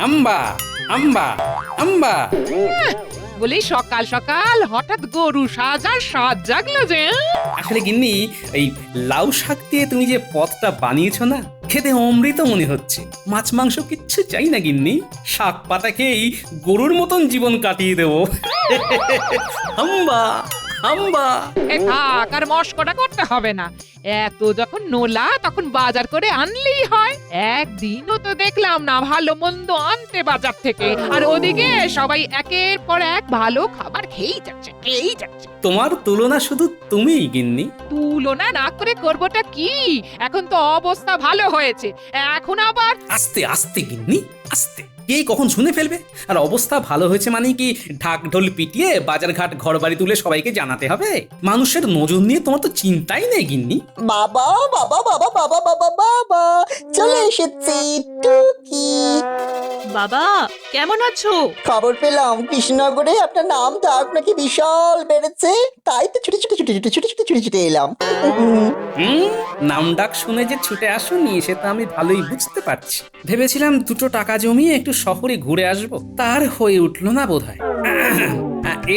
আম্বা আম্বা আম্বা। বলি সকাল সকাল হঠাৎ গরু সাজার সাজ জাগলো যে? আসলে গিন্নি, এই লাউ শাক দিয়ে তুমি যে পদটা বানিয়েছো না, খেতে অমৃত মনে হচ্ছে। মাছ মাংস কিচ্ছু চাই না গিন্নি, শাক পাতা খেয়েই গরুর মতন জীবন কাটিয়ে দেবো। আম্বা আম্বা। এ থাক, আর মস্করা করতে হবে না। এত যখন নোলা তখন বাজার করে আনলেই হয়। একদিনও তো দেখলাম না ভালো মন্দ আনতে বাজার থেকে, আর ওদিকে সবাই একের পর এক ভালো খাবার খেয়েই যাচ্ছে। তোমার তুলনা শুধু তুমিই গিন্নি। তুলনা না করে করবোটা কি? এখন তো অবস্থা ভালো হয়েছে, এখন আবার আস্তে আস্তে গিন্নি, আস্তে। কে কখন শুনে ফেলবে? আর অবস্থা ভালো হয়েছে মানে কি ঢাক ঢোল পিটিয়ে বাজারঘাট ঘর বাড়ি তুলে সবাইকে জানাতে হবে? মানুষের নজর নিয়ে তোমার তো চিন্তাই নেই গিন্নি। বাবা বাবা বাবা বাবা বাবা বাবা চলে এসেছি টুকি। বাবা কেমন আছো? খবর পেলাম কৃষ্ণনগরে আপনার নাম ডাক নাকি বিশাল বেড়েছে, তাই তো ছুটে ছুটে ছুটে ছুটে ছুটে ছুটে ছুটে ছুটে এলাম। নাম ডাক শুনে যে ছুটে আসুনি সেটা আমি ভালোই বুঝতে পারছি। ভেবেছিলাম দুটো টাকা জমিয়ে একটু শহরে ঘুরে আসবো, তার হয়ে উঠলো না বোধহয়।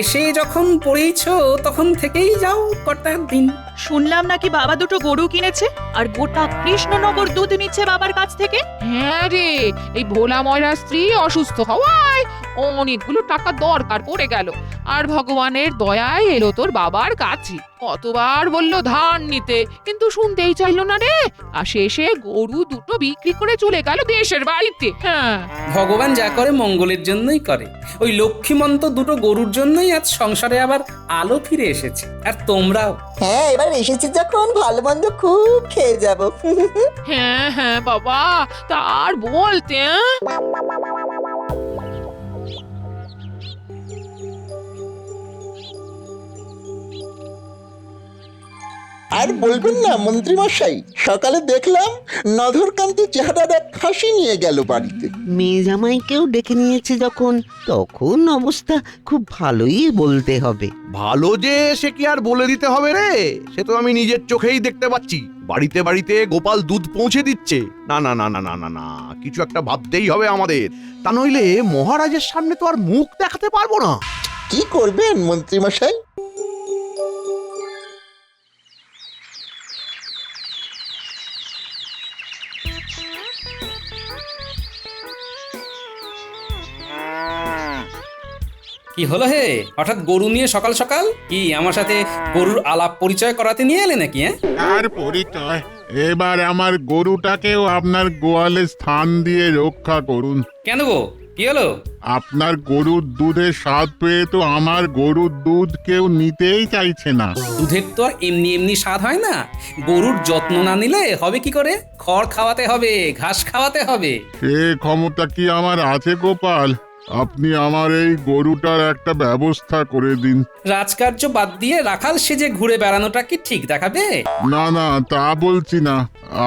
এসে যখন পড়েইছো তখন থেকেই যাও কটা দিন। শুনলাম নাকি বাবা দুটো গরু কিনেছে আর গোটা কৃষ্ণনগর দুধ নিচ্ছে বাবার কাছ থেকে। হ্যাঁ রে, এই ভোলা ময়রার স্ত্রী অসুস্থ হওয়ায় অনেকগুলো টাকা দরকার পড়ে গেল, আর ভগবানের দয়ায় এলো তোর বাবার কাছে। কতবার বললো ধার নিতে, কিন্তু শুনতেই চাইলো না রে। আর শেষে গরু দুটো বিক্রি করে চলে গেল দেশের বাড়িতে। হ্যাঁ, ভগবান যা করে মঙ্গলের জন্যই করে। ওই লক্ষ্মীমন্ত দুটো গরুর জন্যই আজ সংসারে আবার আলো ফিরে এসেছে। আর তোমরাও। হ্যাঁ এবার এসেছি যখন ভালো মন্দ খুব খেয়ে যাব। হ্যাঁ হ্যাঁ বাবা, তার বলতে আর বলবেন না মন্ত্রী মশাই, সকালে দেখলাম নধরকান্তি চেহারার এক খাসি নিয়ে গেল বাড়িতে। মেয়ে জামাইকেও ডেকে নিয়েছে যখন, তখন অবস্থা খুব ভালোই বলতে হবে। ভালো যে সে কি আর বলে দিতে হবে রে, সে তো আমি নিজের চোখেই দেখতে পাচ্ছি। বাড়িতে বাড়িতে গোপাল দুধ পৌঁছে দিচ্ছে। না না না না না না না, কিছু একটা ভাবতেই হবে আমাদের, তা নইলে মহারাজের সামনে তো আর মুখ দেখাতে পারবো না। কি করবেন মন্ত্রী মশাই? কি হলো হে, হঠাৎ গরু নিয়ে সকাল সকাল? কি আমার সাথে গরুর আলাপ পরিচয় করাতে নিয়ে এলে নাকি? আর পরিচয়, এবার আমার গরুটাকেও আপনার গোয়ালে স্থান দিয়ে রক্ষা করুন। কেন গো, কি হলো? আপনার গরুর দুধের স্বাদ পেয়ে তো আমার গরুর দুধ কেউ নিতেই চাইছে না। দুধের তো আর এমনি এমনি স্বাদ হয় না। গরুর যত্ন না নিলে হবে কি করে? খড় খাওয়াতে হবে, ঘাস খাওয়াতে হবে। সে ক্ষমতা কি আমার আছে গোপাল? আপনি আমার এই গরুটার একটা ব্যবস্থা করে দিন। রাজকার্য বাদ দিয়ে রাখাল সেজে ঘুরে বেড়ানোটা কি ঠিক দেখাবে? না না, তা বলছি না,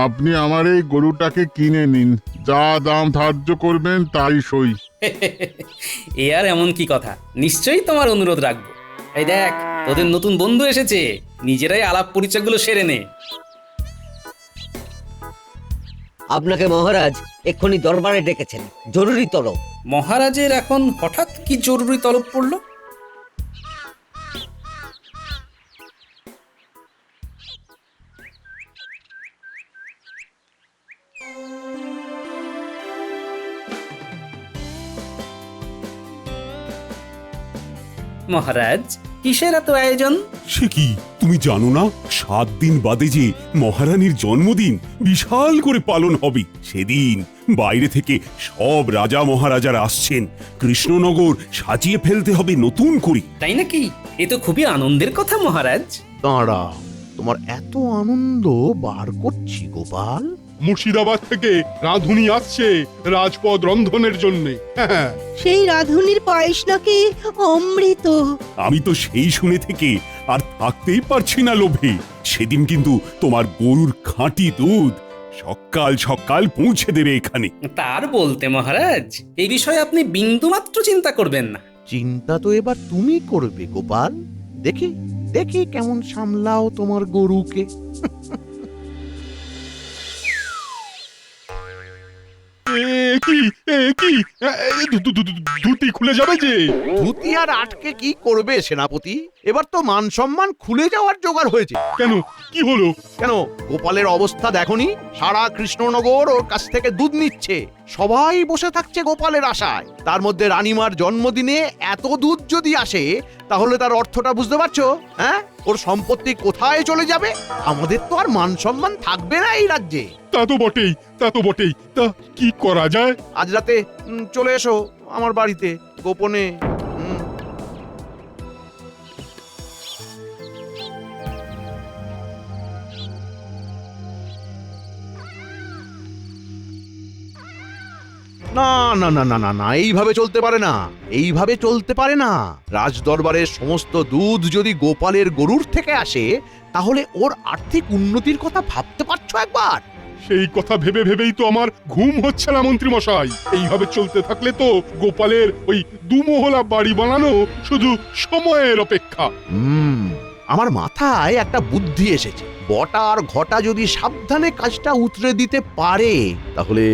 আপনি আমার এই গরুটাকে কিনে নিন, যা দাম ধার্য করবেন তাই সই। এ আর এমন কি কথা, নিশ্চয়ই তোমার অনুরোধ রাখবো। এই দেখ, তোদের নতুন বন্ধু এসেছে, নিজেরাই আলাপ পরিচয়গুলো সেরে নে। আপনাকে মহারাজ এক্ষুনি দরবারে ডেকেছেন, জরুরি তলব। মহারাজের এখন হঠাৎ কি জরুরি তলব পড়লো? মহারাজ, কিসের এত আয়োজন? সে কি, তুমি জানো না 7 দিন বাদে যে মহারানীর জন্মদিন বিশাল করে পালন হবে? সেদিন বাইরে থেকে সব রাজা মহারাজারা আসছেন। কৃষ্ণনগর সাজিয়ে ফেলতে হবে নতুন করে। তাই নাকি? এ তো খুবই আনন্দের কথা মহারাজ। দাঁড়া, তোমার এত আনন্দ বার করছি গোপাল। মুর্শিদাবাদ থেকে রাঁধুনি আসছে রাজপদ রন্ধনের জন্য। সেই রাধুনির পায়েস নাকি অমৃত। আমি তো সেই শুনে থেকে আর থাকতেই পারছি না লোভে। সেদিন কিন্তু তোমার গরুর খাঁটি দুধ সকাল সকাল পৌঁছে দেবে এখানে। তার বলতে মহারাজ, এই বিষয়ে আপনি বিন্দুমাত্র চিন্তা করবেন না। চিন্তা তো এবার তুমি করবে গোপাল। দেখি দেখি কেমন সামলাও তোমার গরুকে। কি কি ধুতি খুলে যাবে যে? ধুতি আর আটকে কি করবে সেনাপতি? এবার তো মান সম্মান খুলে যাওয়ার জোগাড় হয়েছে। কেন, কি হলো? কেন, গোপালের অবস্থা দেখনি? সারা কৃষ্ণনগর ওর কাছ থেকে দুধ নিচ্ছে, সবাই বসে থাকছে গোপালের আশায়। তার মধ্যে রানীমার জন্মদিনে এত দুধ যদি আসে, তাহলে তার অর্থটা বুঝতে পারছো? হ্যাঁ, ওর সম্পত্তি কোথায় চলে যাবে? আমাদের তো আর মান সম্মান থাকবে না এই রাজ্যে। তা তো বটেই, তা তো বটেই। তা কি করা যায়? আজ রাতে চলে এসো আমার বাড়িতে গোপনে। না না না না না না, এইভাবে চলতে পারে না, এইভাবে চলতে পারে না। রাজদরবারের সমস্ত দুধ যদি গোপালের গরুর থেকে আসে, তাহলে ওর আর্থিক উন্নতির কথা ভাবতে পারছো একবার? সেই কথা ভেবে ভেবেই তো আমার ঘুম হচ্ছে না মন্ত্রী মশাই। এইভাবে চলতে থাকলে তো গোপালের ওই দুমহলা বাড়ি বানানো শুধু সময়ের অপেক্ষা। আমার মাথায় একটা বুদ্ধি এসেছে। বটা আর ঘটা যদি সাবধানে কাজটা উতরে দিতে পারে, তাহলে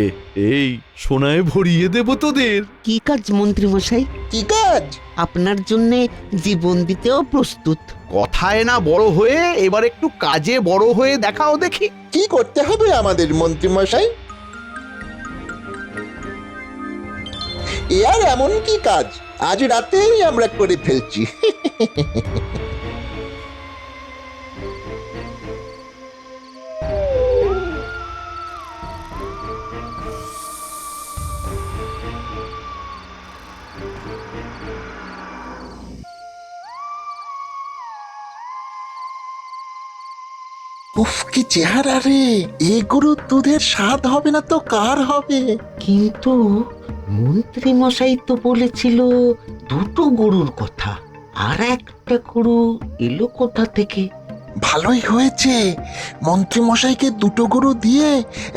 এই সোনায় ভরিয়ে দেব তোদের। কি কাজ মন্ত্রী মশাই? কি কাজ? আপনার জন্য জীবন দিতেও প্রস্তুত। কথায় না বড় হয়ে এবার একটু কাজে বড় হয়ে দেখাও দেখি। কি করতে হবে আমাদের মন্ত্রী মশাই? এ আর এমন কি কাজ, আজ রাতেই আমরা করে ফেলছি। উফ, কি চেহারা রে! এই গরুর দুধের স্বাদ হবে না তো কার হবে? কিন্তু মন্ত্রী মশাই তো বলেছিল দুটো গরুর কথা, আর একটা গরু এলো কোথা থেকে? ভালোই হয়েছে, মন্ত্রী মশাইকে দুটো গরু দিয়ে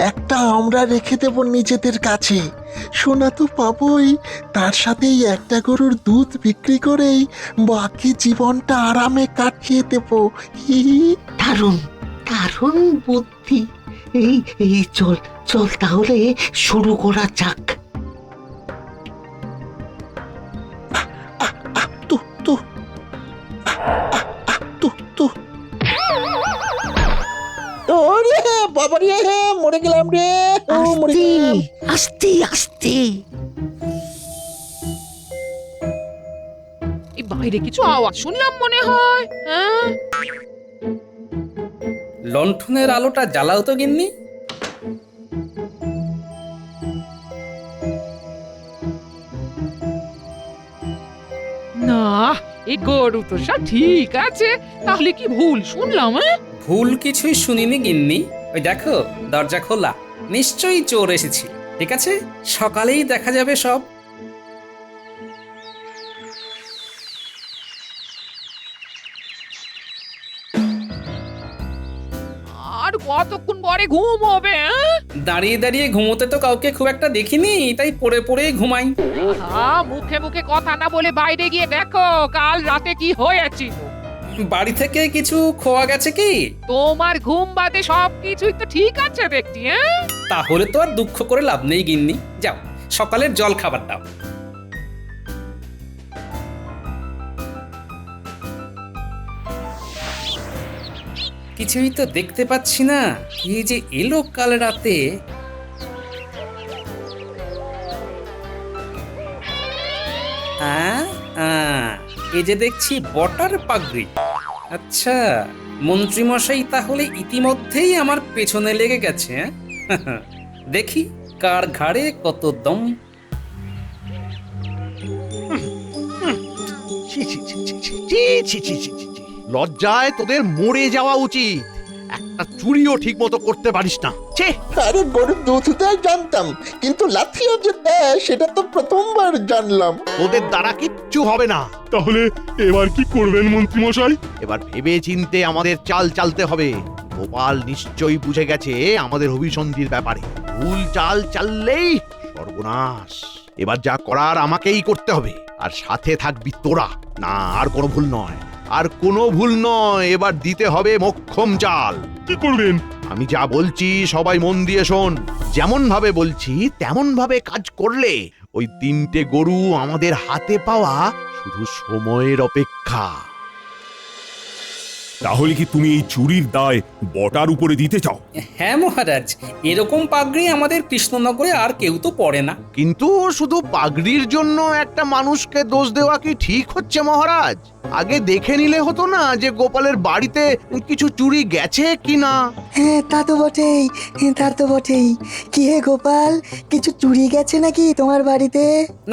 একটা আমরা রেখে দেব নিজেদের কাছে। সোনা তো পাবোই, তার সাথে এই একটা গরুর দুধ বিক্রি করেই বাকি জীবনটা আরামে কাটিয়ে দেব। হি হি। দারুণ দারুণ বুদ্ধি। এই এই চল চল তাহলে শুরু করা যাক। তু তু তু তু। ওরে বাবা রে, মরে গেলাম রে, মরে আস্তে গেলাম। আস্তে আস্তে। এই বাইরে কিছু আওয়াজ শুনলাম মনে হয়। হ্যাঁ, লণ্ঠনের আলোটা জ্বালাও তো গিন্নি। না, এই গরু তো সব ঠিক আছে, তাহলে কি ভুল শুনলাম? ভুল কিছুই শুনিনি গিন্নি। ওই দেখো, দরজা খোলা, নিশ্চয়ই চোর এসেছি। ঠিক আছে, সকালেই দেখা যাবে সব। আর কতক্ষণ পরে ঘুম হবে? দাঁড়িয়ে দাঁড়িয়ে ঘুমোতে তো কাউকে খুব একটা দেখিনি, তাই পড়ে পড়েই ঘুমাই। মুখে মুখে কথা না বলে বাইরে গিয়ে দেখো কাল রাতে কি হয়েছিল। বাড়ি থেকে কিছু খোয়া গেছে কি? তোমার ঘুম বাদে সবকিছুই তো ঠিক আছে দেখছি। তাহলে তো আর দুঃখ করে লাভ নেই গিন্নি। যাও, সকালের জল খাবার দাও। কিছুই তো দেখতে পাচ্ছি না, কি যে এলো কাল রাতে। এই যে দেখছি বটার পাগড়ি। আচ্ছা, মন্ত্রীমশাই তাহলে ইতিমধ্যেই আমার পেছনে লেগে গেছে। দেখি কার ঘাড়ে কত দম। লজ্জায় তোদের মরে যাওয়া উচিত। একটা চুরিও ঠিক মতো করতে পারিস না। আরে গরুর দুধ দেয় জানতাম, কিন্তু লাথিও যে দেয় সেটা তো প্রথমবার জানলাম। তোদের দ্বারা কিচ্ছু হবে না। তাহলে এবার কি করবেন মন্ত্রী মশাই? এবার ভেবে চিনতে আমাদের চাল চালতে হবে। গোপাল নিশ্চয়ই বুঝে গেছে আমাদের অভিসন্ধির ব্যাপারে। ভুল চাল চাললেই সর্বনাশ। এবার যা করার আমাকেই করতে হবে, আর সাথে থাকবি তোরা। না, আর কোনো ভুল নয়। আর কোনো ভুল নয়, এবার দিতে হবে মোক্ষম চাল। কি করবেন? আমি যা বলছি সবাই মন দিয়ে শোন। যেমন ভাবে বলছি তেমন ভাবে কাজ করলে ওই 3টে গরু আমাদের হাতে পাওয়া শুধু সময়ের অপেক্ষা। তাহলে কি তুমি এই চুরির দায় বটার উপরে দিতে চাও? হ্যাঁ মহারাজ, এরকম পাগড়ি আমাদের কৃষ্ণনগরে আর কেউ তো পরে না। কিন্তু শুধু পাগড়ির জন্য একটা মানুষকে দোষ দেওয়া কি ঠিক হচ্ছে মহারাজ? আগে দেখে নিলে হতো না যে গোপালের বাড়িতে কিছু চুরি গেছে কিনা? হ্যাঁ তা তো বটেই, তা তো বটেই। কি হে গোপাল, কিছু চুরি গেছে নাকি তোমার বাড়িতে?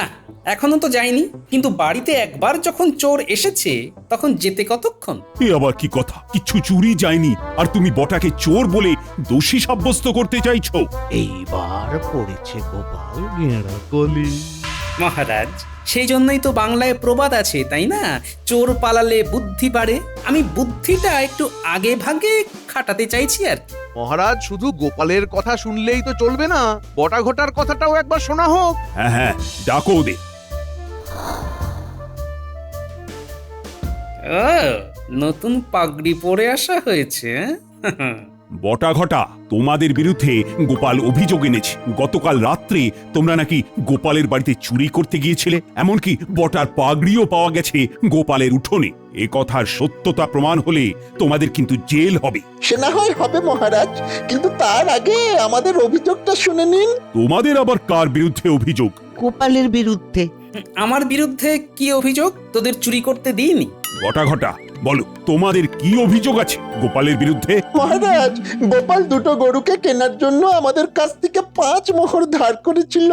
না, এখনো তো যায়নি, কিন্তু বাড়িতে একবার যখন চোর এসেছে তখন যেতে কতক্ষণ? এ আবার কি কথা? কিছু চুরি যায়নি আর তুমি বটাকে চোর বলে দোষী সাব্যস্ত করতে চাইছো? এইবার পড়েছে গোপাল গেঁড়া কলি। মহারাজ, সেই জন্যই তো বাংলায় প্রবাদ আছে, তাই না? চোর পালালে বুদ্ধি বাড়ে। আমি বুদ্ধিটা একটু আগে ভাগে খাটাতে চাইছি আর কি। মহারাজ, শুধু গোপালের কথা শুনলেই তো চলবে না, বটা ঘটার কথাটাও একবার শোনা হোক। হ্যাঁ হ্যাঁ, ডাকো ওদের। ও, নতুন পাগড়ি পরে আসা হয়েছে। বটা ঘটা, তোমাদের বিরুদ্ধে গোপাল অভিযোগ এনেছে। গতকাল রাত্রে তোমরা নাকি গোপালের বাড়িতে চুরি করতে গিয়েছিলে, এমনকি বটার পাগড়িও পাওয়া গেছে গোপালের উঠোনে। এ কথার সত্যতা প্রমাণ হলে তোমাদের কিন্তু জেল হবে। সে না হয় হবে মহারাজ, কিন্তু তার আগে আমাদের অভিযোগটা শুনে নিন। তোমাদের আবার কার বিরুদ্ধে অভিযোগ? গোপালের বিরুদ্ধে। আমার বিরুদ্ধে কি অভিযোগ? তোদের চুরি করতে দিইনি? বটা ঘটা, বলো তোমাদের কি অভিযোগ আছে গোপালের বিরুদ্ধে? মহারাজ, গোপাল 2টো গরুকে কেনার জন্য আমাদের কাছ থেকে 5 মোহর ধার করেছিল।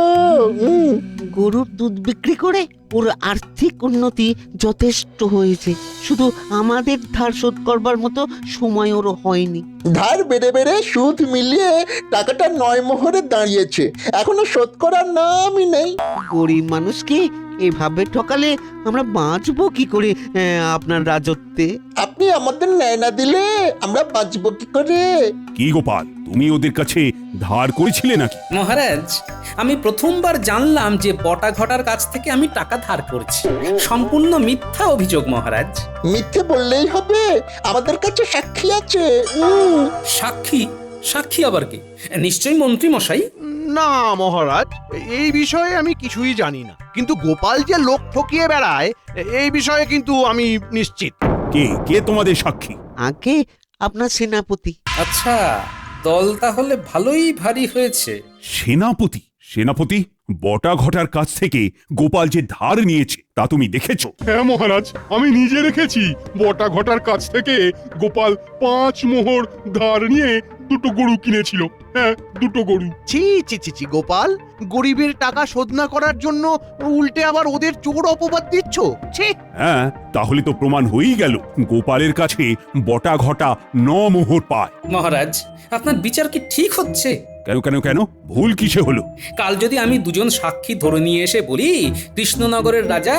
গরুর দুধ বিক্রি করে ওর আর্থিক উন্নতি যথেষ্ট হয়েছে, শুধু আমাদের ধার শোধ করবার মতো সময় ওর হয়নি। ধার বেড়ে বেড়ে সুদ মিলিয়ে টাকাটা 9 মোহরে দাঁড়িয়েছে, এখনো শোধ করার নামই নেই। গরিব মানুষকে এভাবে ঠকালে আমরা বাঁচবো কি করে আপনার রাজত্বে? আপনি আমাদের ন্যায় না দিলে আমরা বাঁচবো কি করে? কি গোপাল, তুমি ওদের কাছে ধার করেছিলে নাকি? মহারাজ, আমি প্রথমবার জানলাম যে বটা ঘটার কাছ থেকে আমি টাকা ধার করেছি। সম্পূর্ণ মিথ্যা অভিযোগ মহারাজ। মিথ্যে বললেই হবে? আমাদের কাছে সাক্ষী আছে। সাক্ষী? সাক্ষী আবার কি? নিশ্চয়ই মন্ত্রী মশাই। না মহারাজ, এই বিষয়ে আমি কিছুই জানি না, কিন্তু গোপাল যে লোক ঠকিয়ে বেড়ায় এই বিষয়ে কিন্তু আমি নিশ্চিত। কে কে তোমাদের সাক্ষী? আগে আপনার সেনাপতি। আচ্ছা, দল তাহলে ভালোই ভারী হয়েছে। সেনাপতি? সেনাপতি, বটা ঘটার কাছ থেকে গোপাল যে ধার নিয়েছে তা তুমি দেখেছো? হ্যাঁ মহারাজ, আমি নিজে রেখেছি। বটা ঘটার কাছ থেকে গোপাল 5 মোহর ধার নিয়ে 2টো গরু কিনেছিল। হ্যাঁ, 2টো গরু। ছি ছি ছি ছি গোপাল, গরিবের টাকা শোধ না করার জন্য উল্টে আবার ওদের চোর অপবাদ দিচ্ছ। ছি। হ্যাঁ, তাহলে তো প্রমাণ হয়েই গেল গোপালের কাছে বটা ঘটা 9 মোহর পায়। মহারাজ, আপনার বিচার কি ঠিক হচ্ছে? কেন কেন কেন, ভুল কিসে হলো? কাল যদি আমি 2জন সাক্ষী ধরে নিয়ে এসে বলি কৃষ্ণনগরের রাজা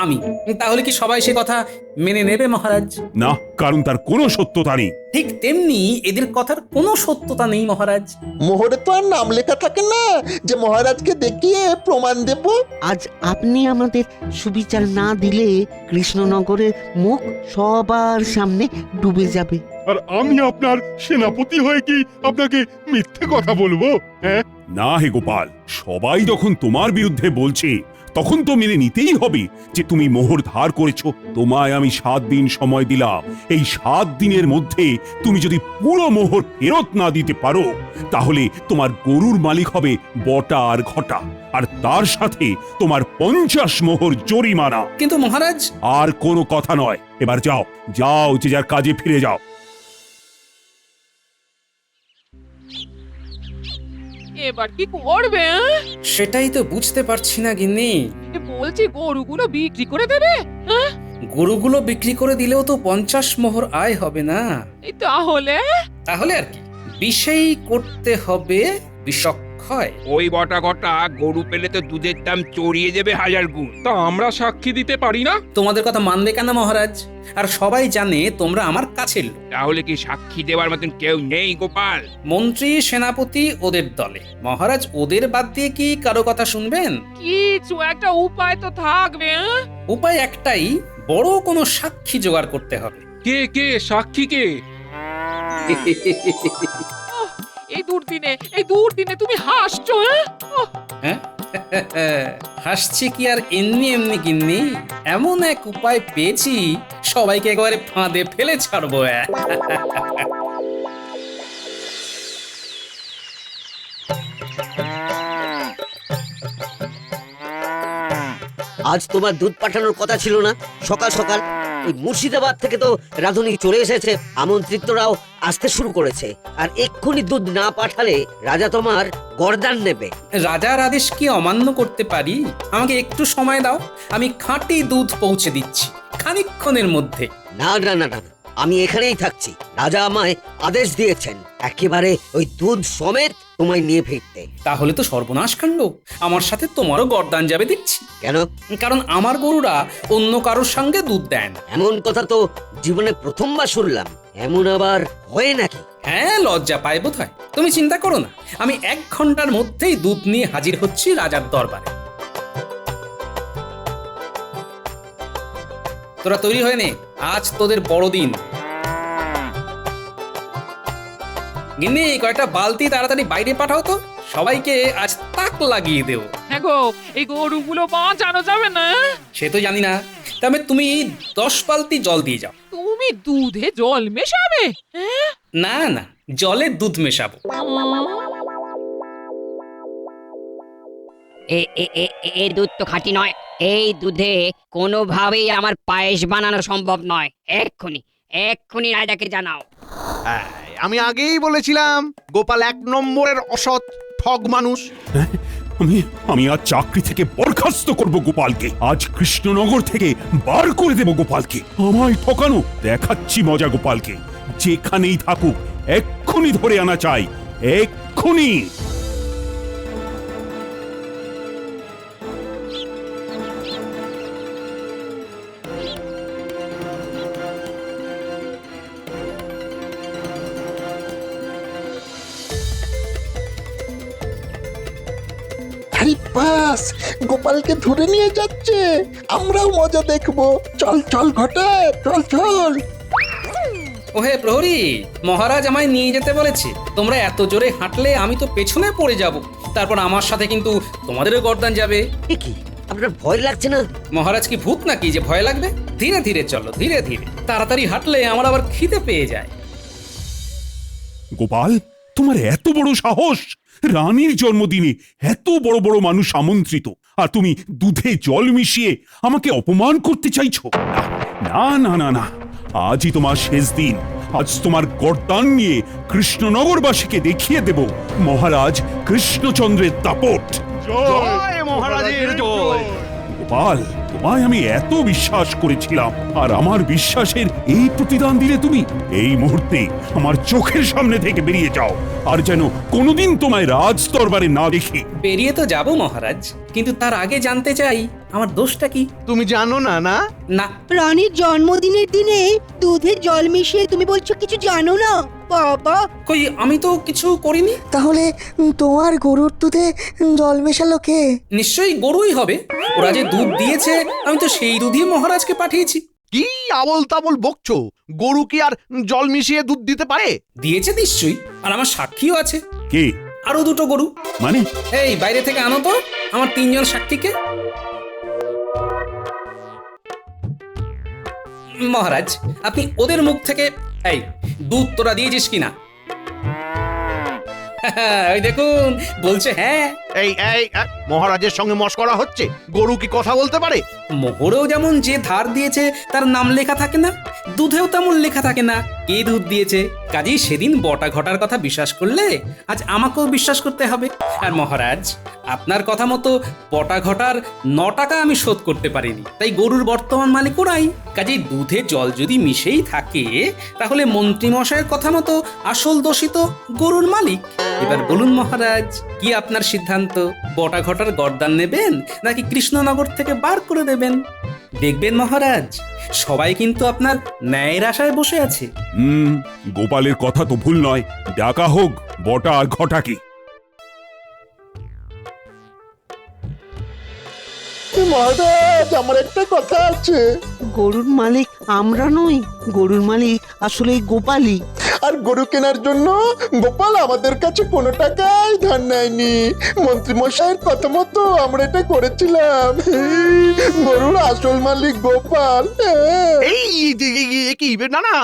আমি, তাহলে কি সবাই সে কথা মেনে নেবে মহারাজ? না, কারণ তার কোনো সত্যতা নেই। ঠিক তেমনি এদের কথার কোনো সত্যতা নেই মহারাজ। মোহরে তো আর নাম লেখা থাকে না যে মহারাজকে দেখিয়ে প্রমাণ দেব। আজ আপনি আমাদের সুবিচার না দিলে কৃষ্ণনগরের মুখ সবার সামনে ডুবে যাবে। আর আমি আপনার সেনাপতি হয়ে কি আপনাকে মিথ্যে কথা বলবো? হ্যাঁ, না হে গোপাল, সবাই যখন তোমার বিরুদ্ধে বলছে তখন তো মেনে নিতেই হবে যে তুমি মোহর ধার করেছো। তোমায় আমি 7 দিন সময় দিলাম। এই 7 দিনের মধ্যে তুমি যদি পুরো মোহর ফেরত না দিতে পারো তাহলে তোমার গরুর মালিক হবে বটা আর ঘটা, আর তার সাথে তোমার 50 মোহর জরিমানা। কিন্তু মহারাজ, আর কোনো কথা নয়। এবার যাও যাও, যে যার কাজে ফিরে যাও। এবার কি করবে? সেটাই তো বুঝতে পারছি না গিন্নি। বলছি গরুগুলো বিক্রি করে দেবে? গরুগুলো বিক্রি করে দিলেও তো 50 মোহর আয় হবে না। তাহলে তাহলে আর কি, বিষেই করতে হবে বিষক্ষ। হয়? ওই বটা ঘটা গরু পেলে তো দুধের দাম চড়িয়ে যাবে 1000 গুণ। তা আমরা সাক্ষী দিতে পারি না? তোমাদের কথা মানবে কেন মহারাজ? আর সবাই জানে তোমরা আমার কাছের লোক। তাহলে কি সাক্ষী দেওয়ার মতন কেউ নেই গোপাল? মন্ত্রী সেনাপতি ওদের দলে, মহারাজ ওদের বাদ দিয়ে কি কারো কথা শুনবেন? কিছু একটা উপায় তো থাকবে। উপায় একটাই, বড় কোনো সাক্ষী জোগাড় করতে হবে। কে সাক্ষী কে? এই দুর্দিনে তুমি হাসছো? হ্যাঁ? হাসছি কি আর এমনি এমনি গিন্নি, এমন এক উপায় পেয়েছি সবাইকে একেবারে ফাঁদে ফেলে ছাড়বো। আজ তোমার দুধ পাঠানোর কথা ছিল না? সকাল সকাল ওই মুর্শিদাবাদ থেকে তো রাধুনি চলে এসেছে, আমন্ত্রিতরাও আসতে শুরু করেছে। আর এক্ষুনি দুধ না পাঠালে রাজা তোমার গর্দান নেবে। রাজার আদেশ কি অমান্য করতে পারি? আমাকে একটু সময় দাও, আমি খাঁটি দুধ পৌঁছে দিচ্ছি খানিকক্ষণের মধ্যে। না না না না, আমি এখানেই থাকছি। রাজা আমায় আদেশ দিয়েছেন একেবারে ওই দুধ সমেত তোমায় নিয়ে ফিরতে। তাহলে তো সর্বনাশ কাণ্ড, আমার সাথে তোমারও গর্দান যাবে দেখছি। কেন? কারণ আমার গরুরা অন্য কারোর সঙ্গে দুধ দেয় না। এমন কথা তো জীবনে প্রথমবার শুনলাম। এমন আবার হয় নাকি? হ্যাঁ, লজ্জা পায় বোধহয়। তুমি চিন্তা করো না, আমি 1 ঘন্টার মধ্যেই দুধ নিয়ে হাজির হচ্ছি রাজার দরবারে। তোরা তৈরি হয়ে নে, আজ তোদের বড়দিন। গিন্নি, কয়েকটা বালতি তাড়াতাড়ি বাইরে পাঠাও তো, সবাইকে আজ তাক লাগিয়ে দেবো। হ্যাঁ গো, এই গরুগুলো বাঁচানো যাবে না। সে তো জানি না, তবে তুমি 10 বালতি জল দিয়ে যাও। তুমি দুধে জল মেশাবে? না না, জলে দুধ মেশাবো। এ দুধ তো খাঁটি নয়। এই দুধে কোনোভাবেই আমার পায়েস বানানো সম্ভব নয়। এক্ষুনি রাজাকে জানাও। আমি আগেই বলেছিলাম গোপাল 1 নম্বরের অসৎ ঠগ মানুষ। আমি আজ চাকরি থেকে বরখাস্ত করব গোপালকে। আজ কৃষ্ণনগর থেকে বার করে দেব গোপালকে। আমায় ঠকানো দেখাচ্ছি মজা গোপালকে। যেখানেই থাকুক এক্ষুনি ধরে আনা চাই, এক্ষুনি। আরে বাস, গোপালকে ধরে নিয়ে যাচ্ছে, আমরাও মজা দেখবো। চল চল ঘটা, চল চল। ওহে প্রহরী, মহারাজ আমায় নিয়ে যেতে বলেছে। তোমরা এত জোরে হাঁটলে আমি তো পেছনে পড়ে যাব, তারপর আমার সাথে কিন্তু তোমাদেরও গর্দান যাবে। কি আপনার ভয় লাগছে না? মহারাজ কি ভূত নাকি যে ভয় লাগবে? ধীরে ধীরে চলো, ধীরে ধীরে। তাড়াতাড়ি হাঁটলে আমার আবার খিদে পেয়ে যায়। গোপাল, তোমার এত বড় সাহস! রানীর জন্মদিনে এত বড় বড় মানুষ আমন্ত্রিত, আর তুমি দুধে জল মিশিয়ে আমাকে অপমান করতে চাইছো? না না না না, আজই তোমার শেষ দিন। আজ তোমার গর্দান নিয়ে কৃষ্ণনগরবাসীকে দেখিয়ে দেব মহারাজ কৃষ্ণচন্দ্রের দাপট। জয় মহারাজের জয়। গোপাল, তোমায় আমি এত বিশ্বাস করেছিলাম, আর আমার বিশ্বাসের এই প্রতিদান দিলে তুমি? এই মুহূর্তে আমার চোখের সামনে থেকে বেরিয়ে যাও, আর যেন কোনোদিন তোমায় রাজ দরবারে না দেখি। বেরিয়ে তো যাব মহারাজ, কিন্তু তার আগে জানতে চাই আমার দোষটা কি? তুমি জানো না? না না। রানীর জন্মদিনের দিনে দুধে জল মিশিয়ে তুমি বলছো কিছু জানো না? বাবা, কই, আমি তো কিছু করিনি। তাহলে তোমার গরুর দুধে জল মেশালো কে? নিশ্চয়ই গরুই হবে। ওরা যে দুধ দিয়েছে আমি তো সেই দুধই মহারাজকে পাঠিয়েছি। কি আবল তাবল বকছো? গরু কি আর জল মিশিয়ে দুধ দিতে পারে? দিয়েছে নিশ্চয়ই, আর আমার সাক্ষীও আছে। কে? আরো 2টো গরু। মানে? এই বাইরে থেকে আনো তো আমার 3 জন সাক্ষীকে। মহারাজ, আপনি ওদের মুখ থেকে এই দুধ তোরা দিয়েছিস কিনা? ওই দেখুন, বলছে হ্যাঁ। এই এই মহারাজের সঙ্গে মশকরা হচ্ছে। গরু কি কথা বলতে পারে? মোহরেও যেমন যে ধার দিয়েছে তার নাম লেখা থাকে না, দুধেও তেমন লেখা থাকে না কে দুধ দিয়েছে। কাজেই সেদিন বটা ঘটার কথা বিশ্বাস করলে আজ আমাকেও বিশ্বাস করতে হবে। আর মহারাজ, আপনার কথা মতো বটা ঘটার 9 টাকা আমি শোধ করতে পারিনি, তাই গরুর বর্তমান মালিক ওরাই। কাজেই দুধে জল যদি মিশেই থাকে, তাহলে মন্ত্রী মশাইয়ের কথা মতো আসল দোষী তো গরুর মালিক। এবার বলুন মহারাজ, কি আপনার সিদ্ধান্ত? বটা ঘটার গর্দান নেবেন নাকি কৃষ্ণনগর থেকে বার করে দেবেন? দেখবেন মহারাজ, সবাই কিন্তু আপনার ন্যায়ের আশায় বসে আছে। গোপালের কথা তো ভুল নয়, ডাকা হোক বটা আর ঘটাকে। মহারাজ, আমার একটা কথা আছে। গরুর মালিক আমরা নই, গরুর মালিক আসলে এই গোপালই। আর গরু কেনার জন্য গোপাল আমাদের কাছে কোনো টাকাই ধার নেয়নি। মন্ত্রী মশাইয়ের কথা মতো আমরা এটা করেছিলাম। গরুর আসল মালিক গোপাল। কি না না,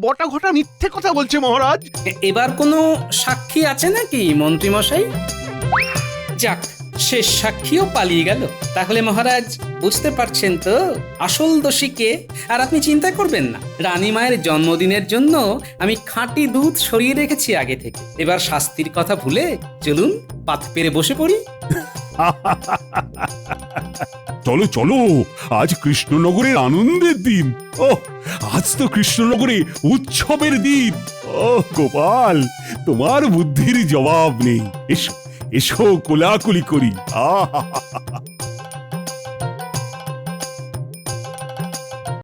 বটা ঘটা মিথ্যে কথা বলছে মহারাজ। এবার কোনো সাক্ষী আছে নাকি মন্ত্রী মশাই? যাক, শেষ সাক্ষীও পালিয়ে গেল। তাহলে মহারাজ বুঝতে পারছেন তো আসল দোষী কে। আর আপনি চিন্তা করবেন না, রানী মায়ের জন্মদিনের জন্য আমি খাঁটি দুধ সরিয়ে রেখেছি আগে থেকে। এবার শাস্তির কথা ভুলে চলুন পাত পেরে বসে পড়ি। চলো চলো, আজ কৃষ্ণনগরের আনন্দের দিন। ও, আজ তো কৃষ্ণনগরে উৎসবের দিন। ও গোপাল, তোমার বুদ্ধির জবাব নেই। এসো এসো, কোলাকুলি করি। আহা